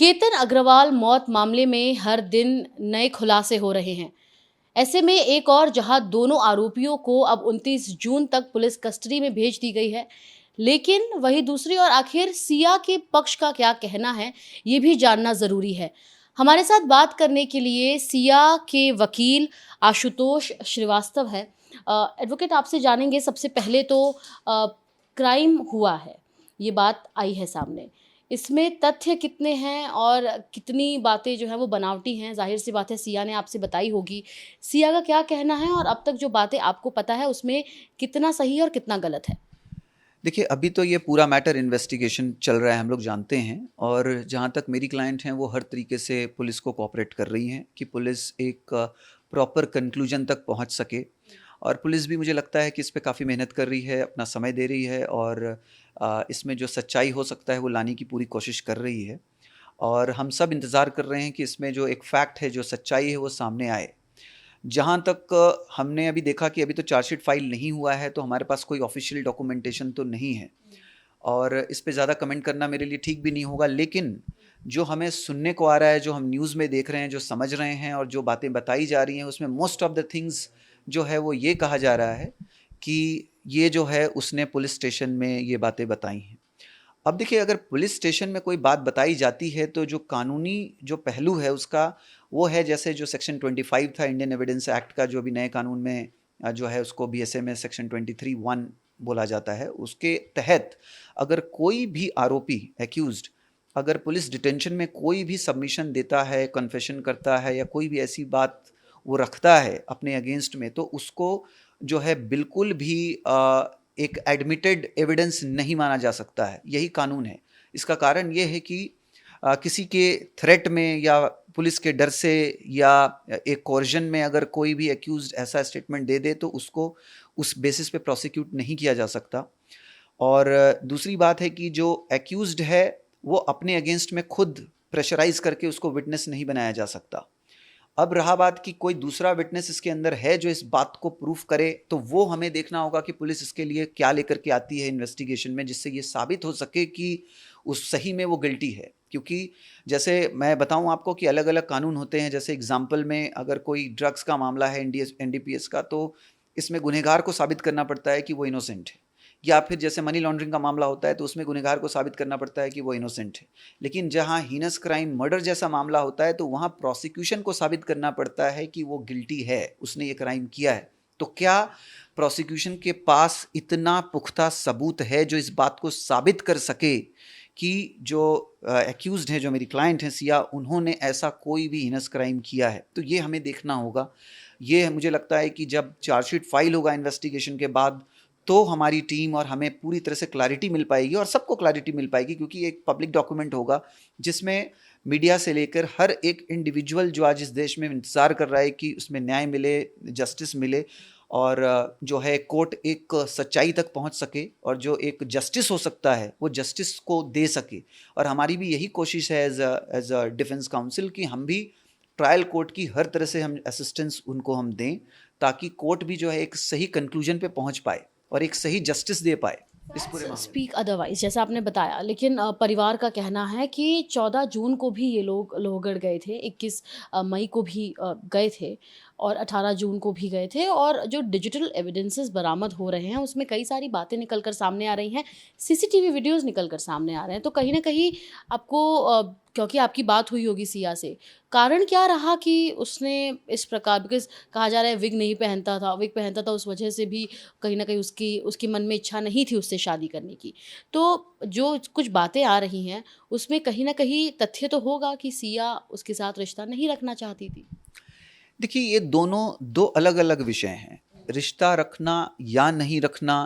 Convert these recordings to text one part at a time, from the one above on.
केतन अग्रवाल मौत मामले में हर दिन नए खुलासे हो रहे हैं। ऐसे में एक और जहां दोनों आरोपियों को अब 29 जून तक पुलिस कस्टडी में भेज दी गई है, लेकिन वहीं दूसरी ओर आखिर सिया के पक्ष का क्या कहना है, ये भी जानना जरूरी है। हमारे साथ बात करने के लिए सिया के वकील आशुतोष श्रीवास्तव है। एडवोकेट, आपसे जानेंगे सबसे पहले तो क्राइम हुआ है, ये बात आई है सामने, इसमें तथ्य कितने हैं और कितनी बातें जो हैं वो बनावटी हैं? ज़ाहिर सी बात है सिया ने आपसे बताई होगी। सिया का क्या कहना है और अब तक जो बातें आपको पता है उसमें कितना सही है और कितना गलत है? देखिए, अभी तो ये पूरा मैटर इन्वेस्टिगेशन चल रहा है, हम लोग जानते हैं। और जहाँ तक मेरी क्लाइंट हैं वो हर तरीके से पुलिस को कोऑपरेट कर रही हैं कि पुलिस एक प्रॉपर कंक्लूजन तक पहुँच सके। और पुलिस भी मुझे लगता है कि इस पे काफ़ी मेहनत कर रही है, अपना समय दे रही है और इसमें जो सच्चाई हो सकता है वो लाने की पूरी कोशिश कर रही है। और हम सब इंतज़ार कर रहे हैं कि इसमें जो एक फैक्ट है, जो सच्चाई है वो सामने आए। जहाँ तक हमने अभी देखा कि अभी तो चार्जशीट फाइल नहीं हुआ है, तो हमारे पास कोई ऑफिशियल डॉक्यूमेंटेशन तो नहीं है और इस पे ज़्यादा कमेंट करना मेरे लिए ठीक भी नहीं होगा। लेकिन जो हमें सुनने को आ रहा है, जो हम न्यूज़ में देख रहे हैं, जो समझ रहे हैं और जो बातें बताई जा रही हैं, उसमें मोस्ट ऑफ द थिंग्स जो है वो ये कहा जा रहा है कि ये जो है उसने पुलिस स्टेशन में ये बातें बताई हैं। अब देखिए, अगर पुलिस स्टेशन में कोई बात बताई जाती है तो जो कानूनी जो पहलू है उसका वो है, जैसे जो सेक्शन 25 था इंडियन एविडेंस एक्ट का, जो अभी नए कानून में जो है उसको बीएसए में सेक्शन 23(1) बोला जाता है। उसके तहत अगर कोई भी आरोपी एक्यूज्ड अगर पुलिस डिटेंशन में कोई भी सबमिशन देता है, कन्फेशन करता है या कोई भी ऐसी बात वो रखता है अपने अगेंस्ट में, तो उसको जो है बिल्कुल भी एक एडमिटेड एविडेंस नहीं माना जा सकता है। यही कानून है। इसका कारण ये है कि किसी के थ्रेट में या पुलिस के डर से या एक कोर्जन में अगर कोई भी एक्यूज्ड ऐसा स्टेटमेंट दे दे तो उसको उस बेसिस पे प्रोसिक्यूट नहीं किया जा सकता। और दूसरी बात है कि जो एक्यूज्ड है वो अपने अगेंस्ट में खुद प्रेशराइज करके उसको विटनेस नहीं बनाया जा सकता। अब रहा बात कि कोई दूसरा विटनेस इसके अंदर है जो इस बात को प्रूफ करे, तो वो हमें देखना होगा कि पुलिस इसके लिए क्या लेकर के आती है इन्वेस्टिगेशन में, जिससे ये साबित हो सके कि उस सही में वो गिल्टी है। क्योंकि जैसे मैं बताऊं आपको कि अलग अलग कानून होते हैं। जैसे एग्जाम्पल में अगर कोई ड्रग्स का मामला है एनडीपीएस का, तो इसमें गुनहगार को साबित करना पड़ता है कि वो इनोसेंट है। या फिर जैसे मनी लॉन्ड्रिंग का मामला होता है तो उसमें गुनहगार को साबित करना पड़ता है कि वो इनोसेंट है। लेकिन जहां हीनस क्राइम मर्डर जैसा मामला होता है तो वहां प्रोसिक्यूशन को साबित करना पड़ता है कि वो गिल्टी है, उसने ये क्राइम किया है। तो क्या प्रोसिक्यूशन के पास इतना पुख्ता सबूत है जो इस बात को साबित कर सके कि जो एक्यूज्ड है, जो मेरी क्लाइंट है सिया, उन्होंने ऐसा कोई भी हीनस क्राइम किया है? तो ये हमें देखना होगा। ये मुझे लगता है कि जब चार्जशीट फाइल होगा इन्वेस्टिगेशन के बाद, तो हमारी टीम और हमें पूरी तरह से क्लैरिटी मिल पाएगी और सबको क्लैरिटी मिल पाएगी। क्योंकि एक पब्लिक डॉक्यूमेंट होगा जिसमें मीडिया से लेकर हर एक इंडिविजुअल जो आज इस देश में इंतज़ार कर रहा है कि उसमें न्याय मिले, जस्टिस मिले और जो है कोर्ट एक सच्चाई तक पहुंच सके और जो एक जस्टिस हो सकता है वो जस्टिस को दे सके। और हमारी भी यही कोशिश है एज अ डिफेंस काउंसिल कि हम भी ट्रायल कोर्ट की हर तरह से हम असिस्टेंस उनको हम दें, ताकि कोर्ट भी जो है एक सही कंक्लूजन पे पहुंच पाए और एक सही जस्टिस दे पाए इस पूरे मामले में। स्पीक अदरवाइज जैसा आपने बताया, लेकिन परिवार का कहना है कि 14 जून को भी ये लोग लोहगढ़ गए थे, 21 मई को भी गए थे और 18 जून को भी गए थे, और जो डिजिटल एविडेंसेस बरामद हो रहे हैं उसमें कई सारी बातें निकल कर सामने आ रही हैं, सीसीटीवी वीडियोस निकल कर सामने आ रहे हैं। तो कहीं ना कहीं आपको क्योंकि आपकी बात हुई होगी सिया से, कारण क्या रहा कि उसने इस प्रकार, बिकॉज कहा जा रहा है विग नहीं पहनता था, विग पहनता था उस वजह से भी कहीं न कहीं उसकी उसके मन में इच्छा नहीं थी उससे शादी करने की। तो जो कुछ बातें आ रही हैं, उसमें कहीं न कहीं तथ्य तो होगा कि सिया उसके साथ रिश्ता नहीं रखना चाहती थी। देखिए, ये दोनों दो अलग अलग विषय हैं। रिश्ता रखना या नहीं रखना,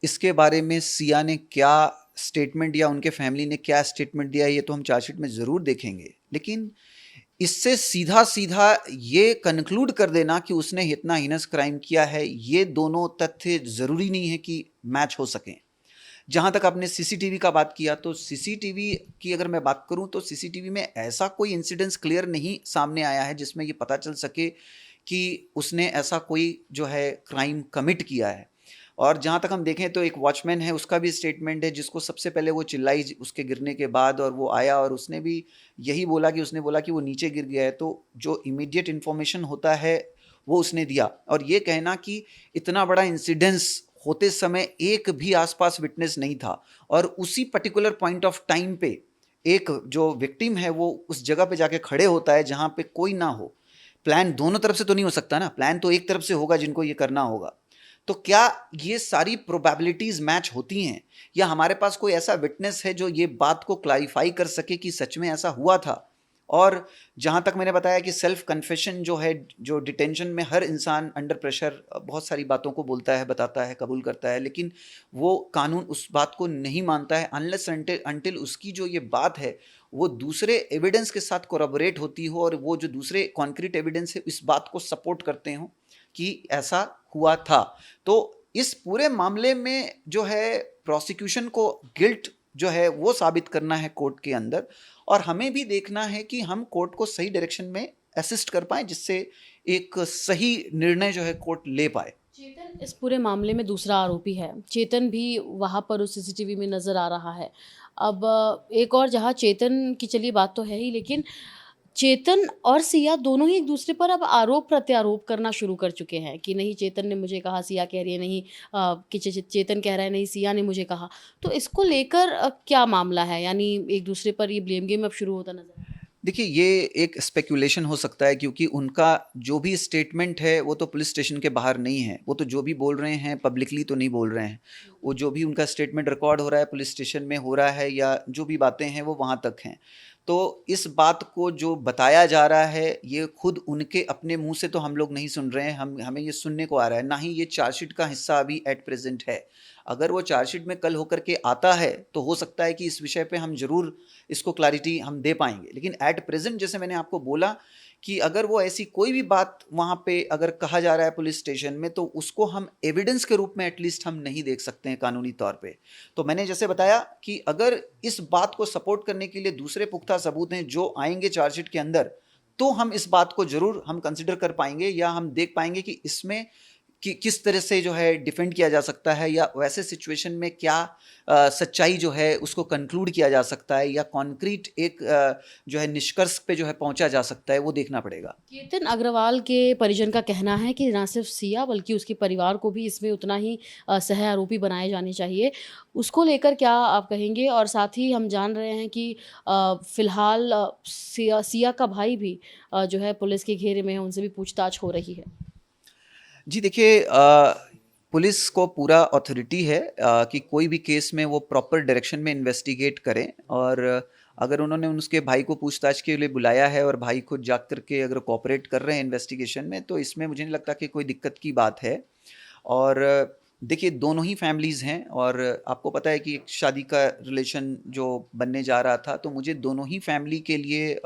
इसके बारे में सिया ने क्या स्टेटमेंट दिया, उनके फैमिली ने क्या स्टेटमेंट दिया, ये तो हम चार्जशीट में ज़रूर देखेंगे। लेकिन इससे सीधा सीधा ये कंक्लूड कर देना कि उसने इतना हीनस क्राइम किया है, ये दोनों तथ्य ज़रूरी नहीं है कि मैच हो सकें। जहाँ तक आपने सीसीटीवी का बात किया, तो सीसीटीवी की अगर मैं बात करूँ तो सीसीटीवी में ऐसा कोई इंसिडेंस क्लियर नहीं सामने आया है जिसमें ये पता चल सके कि उसने ऐसा कोई जो है क्राइम कमिट किया है। और जहाँ तक हम देखें तो एक वॉचमैन है, उसका भी स्टेटमेंट है, जिसको सबसे पहले वो चिल्लाई उसके गिरने के बाद, और वो आया और उसने भी यही बोला कि उसने बोला कि वो नीचे गिर गया है। तो जो इमीडिएट इन्फॉर्मेशन होता है वो उसने दिया, और ये कहना कि इतना बड़ा इंसिडेंस होते समय एक भी आसपास विटनेस नहीं था, और उसी पर्टिकुलर पॉइंट ऑफ टाइम पे एक जो विक्टिम है वो उस जगह पे जाके खड़े होता है जहाँ पे कोई ना हो। प्लान दोनों तरफ से तो नहीं हो सकता ना, प्लान तो एक तरफ से होगा जिनको ये करना होगा। तो क्या ये सारी प्रोबेबिलिटीज मैच होती हैं, या हमारे पास कोई ऐसा विटनेस है जो ये बात को क्लैरिफाई कर सके कि सच में ऐसा हुआ था? और जहाँ तक मैंने बताया कि सेल्फ कन्फेशन जो है, जो डिटेंशन में हर इंसान अंडर प्रेशर बहुत सारी बातों को बोलता है, बताता है, कबूल करता है, लेकिन वो कानून उस बात को नहीं मानता है अनलेस अंटिल उसकी जो ये बात है वो दूसरे एविडेंस के साथ कोरबोरेट होती हो, और वो जो दूसरे कॉन्क्रीट एविडेंस है इस बात को सपोर्ट करते हो कि ऐसा हुआ था। तो इस पूरे मामले में जो है प्रोसिक्यूशन को गिल्ट जो है वो साबित करना है कोर्ट के अंदर, और हमें भी देखना है कि हम कोर्ट को सही डायरेक्शन में असिस्ट कर पाएं, जिससे एक सही निर्णय जो है कोर्ट ले पाए। चेतन इस पूरे मामले में दूसरा आरोपी है। चेतन भी वहाँ पर उस सीसीटीवी में नज़र आ रहा है। अब एक और जहाँ चेतन की चलिए बात तो है ही, लेकिन चेतन और सिया दोनों ही एक दूसरे पर अब आरोप प्रत्यारोप करना शुरू कर चुके हैं कि नहीं चेतन ने मुझे कहा, सिया कह रही है नहीं, कि चेतन कह रहा है नहीं सिया ने मुझे कहा। तो इसको लेकर क्या मामला है? यानी एक दूसरे पर ये ब्लेम गेम अब शुरू होता नजर आ रहा है। देखिए, ये एक स्पेकुलेशन हो सकता है, क्योंकि उनका जो भी स्टेटमेंट है वो तो पुलिस स्टेशन के बाहर नहीं है। वो तो जो भी बोल रहे हैं पब्लिकली तो नहीं बोल रहे हैं। वो जो भी उनका स्टेटमेंट रिकॉर्ड हो रहा है पुलिस स्टेशन में हो रहा है, या जो भी बातें हैं वो वहाँ तक हैं। तो इस बात को जो बताया जा रहा है ये खुद उनके अपने मुंह से तो हम लोग नहीं सुन रहे हैं, हमें ये सुनने को आ रहा है। ना ही ये चार्जशीट का हिस्सा अभी एट प्रेजेंट है। अगर वो चार्जशीट में कल होकर के आता है तो हो सकता है कि इस विषय पे हम ज़रूर इसको क्लैरिटी हम दे पाएंगे, लेकिन एट प्रेजेंट जैसे मैंने आपको बोला कि अगर वो ऐसी कोई भी बात वहाँ पे अगर कहा जा रहा है पुलिस स्टेशन में, तो उसको हम एविडेंस के रूप में एटलीस्ट हम नहीं देख सकते हैं कानूनी तौर पे। तो मैंने जैसे बताया कि अगर इस बात को सपोर्ट करने के लिए दूसरे पुख्ता सबूत हैं जो आएंगे चार्जशीट के अंदर, तो हम इस बात को ज़रूर हम कंसिडर कर पाएंगे, या हम देख पाएंगे कि इसमें कि किस तरह से जो है डिफेंड किया जा सकता है, या वैसे सिचुएशन में क्या सच्चाई जो है उसको कंक्लूड किया जा सकता है, या कॉन्क्रीट एक जो है निष्कर्ष पे जो है पहुंचा जा सकता है, वो देखना पड़ेगा। केतन अग्रवाल के परिजन का कहना है कि ना सिर्फ सिया बल्कि उसके परिवार को भी इसमें उतना ही सह आरोपी बनाए जाने चाहिए। उसको लेकर क्या आप कहेंगे? और साथ ही हम जान रहे हैं कि फिलहाल सिया का भाई भी जो है पुलिस के घेरे में है, उनसे भी पूछताछ हो रही है। जी देखिए, पुलिस को पूरा अथॉरिटी है कि कोई भी केस में वो प्रॉपर डायरेक्शन में इन्वेस्टिगेट करें, और अगर उन्होंने उसके भाई को पूछताछ के लिए बुलाया है और भाई खुद जा कर के अगर कोऑपरेट कर रहे हैं इन्वेस्टिगेशन में, तो इसमें मुझे नहीं लगता कि कोई दिक्कत की बात है। और देखिए, दोनों ही फैमिलीज़ हैं, और आपको पता है कि एक शादी का रिलेशन जो बनने जा रहा था, तो मुझे दोनों ही फैमिली के लिए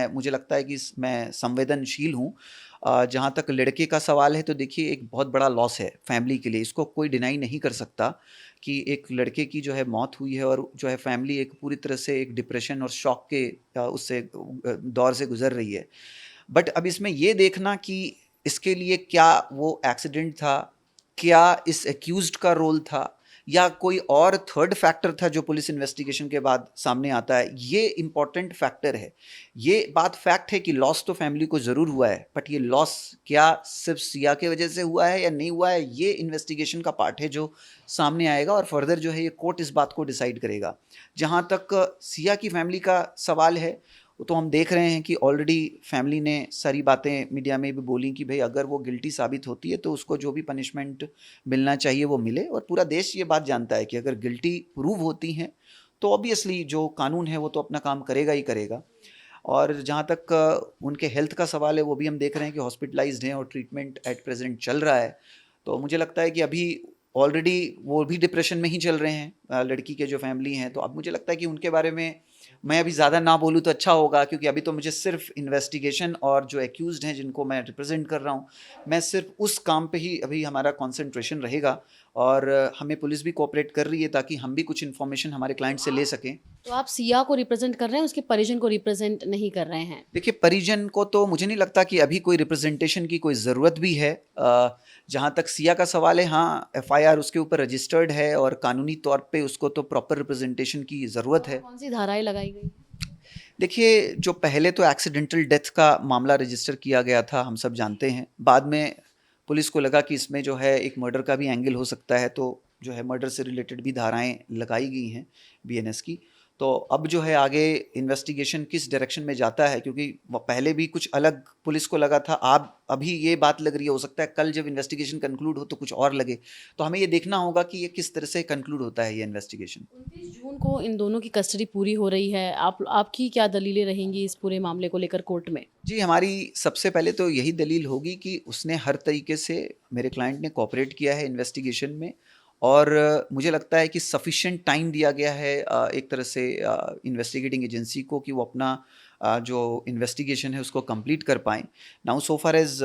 मुझे लगता है कि मैं संवेदनशील हूँ। जहाँ तक लड़के का सवाल है, तो देखिए एक बहुत बड़ा लॉस है फैमिली के लिए, इसको कोई डिनाई नहीं कर सकता कि एक लड़के की जो है मौत हुई है, और जो है फैमिली एक पूरी तरह से एक डिप्रेशन और शॉक के उससे दौर से गुजर रही है। बट अब इसमें ये देखना कि इसके लिए क्या वो एक्सीडेंट था, क्या इस एक्यूज्ड का रोल था, या कोई और थर्ड फैक्टर था जो पुलिस इन्वेस्टिगेशन के बाद सामने आता है, ये इम्पॉर्टेंट फैक्टर है। ये बात फैक्ट है कि लॉस तो फैमिली को ज़रूर हुआ है, बट ये लॉस क्या सिर्फ सिया के वजह से हुआ है या नहीं हुआ है, ये इन्वेस्टिगेशन का पार्ट है जो सामने आएगा, और फर्दर जो है ये कोर्ट इस बात को डिसाइड करेगा। जहाँ तक सिया की फैमिली का सवाल है, वो तो हम देख रहे हैं कि ऑलरेडी फैमिली ने सारी बातें मीडिया में भी बोली कि भाई अगर वो गिल्टी साबित होती है तो उसको जो भी पनिशमेंट मिलना चाहिए वो मिले, और पूरा देश ये बात जानता है कि अगर गिल्टी प्रूव होती हैं तो ऑब्वियसली जो कानून है वो तो अपना काम करेगा ही करेगा। और जहाँ तक उनके हेल्थ का सवाल है, वो भी हम देख रहे हैं कि हॉस्पिटलाइज्ड हैं और ट्रीटमेंट एट प्रेजेंट चल रहा है। तो मुझे लगता है कि अभी ऑलरेडी वो भी डिप्रेशन में ही चल रहे हैं लड़की के जो फैमिली हैं, तो अब मुझे लगता है कि उनके बारे में मैं अभी ज़्यादा ना बोलूँ तो अच्छा होगा, क्योंकि अभी तो मुझे सिर्फ इन्वेस्टिगेशन और जो एक्यूज्ड हैं जिनको मैं रिप्रेजेंट कर रहा हूँ, मैं सिर्फ उस काम पे ही अभी हमारा कंसंट्रेशन रहेगा। और हमें पुलिस भी कोऑपरेट कर रही है ताकि हम भी कुछ इन्फॉर्मेशन हमारे क्लाइंट से ले सकें। तो आप सिया को रिप्रेजेंट कर रहे हैं, उसके परिजन को रिप्रेजेंट नहीं कर रहे हैं? देखिए, परिजन को तो मुझे नहीं लगता कि अभी कोई रिप्रेजेंटेशन की कोई ज़रूरत भी है। जहाँ तक सिया का सवाल है, हाँ, एफआईआर उसके ऊपर रजिस्टर्ड है और कानूनी तौर पे उसको तो प्रॉपर रिप्रेजेंटेशन की ज़रूरत है। कौन सी धाराएं लगाई गई? देखिए, जो पहले तो एक्सीडेंटल डेथ का मामला रजिस्टर किया गया था, हम सब जानते हैं। बाद में पुलिस को लगा कि इसमें जो है एक मर्डर का भी एंगल हो सकता है, तो जो है मर्डर से रिलेटेड भी धाराएं लगाई गई हैं बीएनएस की। तो अब जो है आगे इन्वेस्टिगेशन किस डायरेक्शन में जाता है, क्योंकि पहले भी कुछ अलग पुलिस को लगा था, आप अभी ये बात लग रही है, हो सकता है कल जब इन्वेस्टिगेशन कंक्लूड हो तो कुछ और लगे। तो हमें ये देखना होगा कि ये किस तरह से कंक्लूड होता है ये इन्वेस्टिगेशन। 29 जून को इन दोनों की कस्टडी पूरी हो रही है। आपकी क्या दलीलें रहेंगी इस पूरे मामले को लेकर कोर्ट में? जी, हमारी सबसे पहले तो यही दलील होगी कि उसने हर तरीके से, मेरे क्लाइंट ने कोऑपरेट किया है इन्वेस्टिगेशन में, और मुझे लगता है कि सफिशिएंट टाइम दिया गया है एक तरह से इन्वेस्टिगेटिंग एजेंसी को कि वो अपना जो इन्वेस्टिगेशन है उसको कंप्लीट कर पाएँ। Now so far as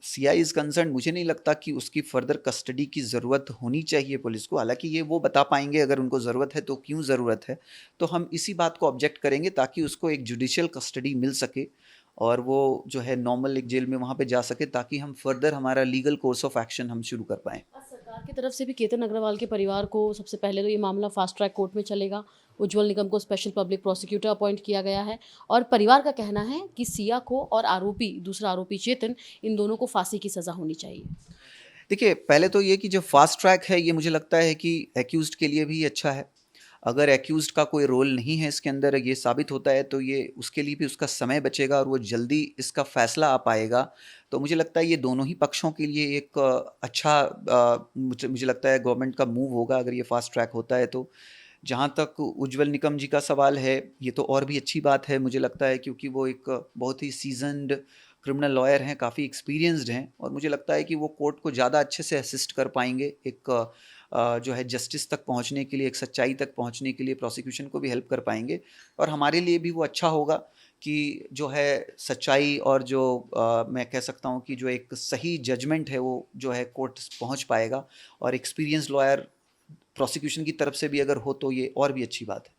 CI is concerned, मुझे नहीं लगता कि उसकी फर्दर कस्टडी की ज़रूरत होनी चाहिए पुलिस को। हालाँकि ये वो बता पाएँगे अगर उनको ज़रूरत है तो क्यों ज़रूरत है। तो हम इसी बात को ऑब्जेक्ट करेंगे ताकि उसको एक जुडिशियल कस्टडी मिल सके और वो जो है नॉर्मल एक जेल में वहाँ पे जा सके, ताकि हम फर्दर हमारा लीगल कोर्स ऑफ एक्शन हम शुरू कर पाएँ। आज सरकार की तरफ से भी केतन अग्रवाल के परिवार को सबसे पहले तो ये मामला फास्ट ट्रैक कोर्ट में चलेगा। उज्जवल निगम को स्पेशल पब्लिक प्रोसिक्यूटर अपॉइंट किया गया है और परिवार का कहना है कि सिया को और आरोपी, दूसरा आरोपी चेतन, इन दोनों को फांसी की सज़ा होनी चाहिए। देखिए, पहले तो ये कि जो फास्ट ट्रैक है ये मुझे लगता है कि एक्यूज़्ड के लिए भी अच्छा है। अगर एक्यूज़्ड का कोई रोल नहीं है इसके अंदर, ये साबित होता है, तो ये उसके लिए भी उसका समय बचेगा और वो जल्दी इसका फ़ैसला आ पाएगा। तो मुझे लगता है ये दोनों ही पक्षों के लिए एक अच्छा मुझे लगता है गवर्नमेंट का मूव होगा अगर ये फास्ट ट्रैक होता है तो। जहाँ तक उज्जवल निकम जी का सवाल है, ये तो और भी अच्छी बात है मुझे लगता है, क्योंकि वो एक बहुत ही सीज़न्ड क्रिमिनल लॉयर हैं, काफ़ी एक्सपीरियंस्ड हैं, और मुझे लगता है कि वो कोर्ट को ज़्यादा अच्छे से असिस्ट कर पाएंगे एक जो है जस्टिस तक पहुंचने के लिए, एक सच्चाई तक पहुंचने के लिए प्रोसिक्यूशन को भी हेल्प कर पाएंगे। और हमारे लिए भी वो अच्छा होगा कि जो है सच्चाई और जो मैं कह सकता हूँ कि जो एक सही जजमेंट है वो जो है कोर्ट पहुँच पाएगा। और एक्सपीरियंस लॉयर प्रोसिक्यूशन की तरफ से भी अगर हो तो ये और भी अच्छी बात है।